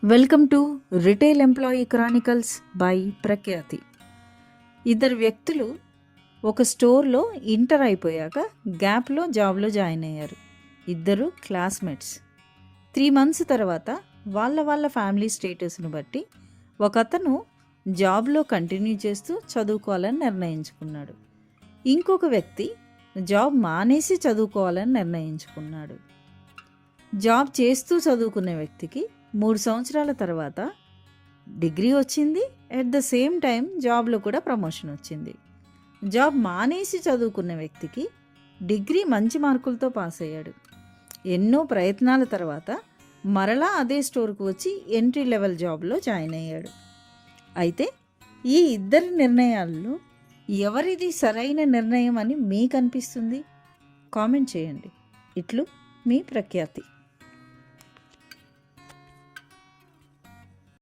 Welcome to retail employee Chronicles by ప్రఖ్యాతి. ఇద్దరు వ్యక్తులు ఒక స్టోర్లో ఇంటర్ అయిపోయాక గ్యాప్లో జాబ్లో జాయిన్ అయ్యారు. ఇద్దరు క్లాస్మేట్స్. 3 months తర్వాత వాళ్ళ ఫ్యామిలీ స్టేటస్ను బట్టి ఒకతను జాబ్లో కంటిన్యూ చేస్తూ చదువుకోవాలని నిర్ణయించుకున్నాడు. ఇంకొక వ్యక్తి జాబ్ మానేసి చదువుకోవాలని నిర్ణయించుకున్నాడు. జాబ్ చేస్తూ చదువుకునే వ్యక్తికి 3 సంవత్సరాల తర్వాత డిగ్రీ వచ్చింది. ఎట్ ద సేమ్ టైం జాబ్లో కూడా ప్రమోషన్ వచ్చింది. జాబ్ మానేసి చదువుకున్న వ్యక్తికి డిగ్రీ మంచి మార్కులతో పాస్ అయ్యాడు. ఎన్నో ప్రయత్నాల తర్వాత మరలా అదే స్టోర్కు వచ్చి ఎంట్రీ లెవెల్ జాబ్లో జాయిన్ అయ్యాడు. అయితే ఈ ఇద్దరి నిర్ణయాల్లో ఎవరిది సరైన నిర్ణయం అని మీకు అనిపిస్తుంది? కామెంట్ చేయండి. ఇట్లు మీ ప్రఖ్యాతి.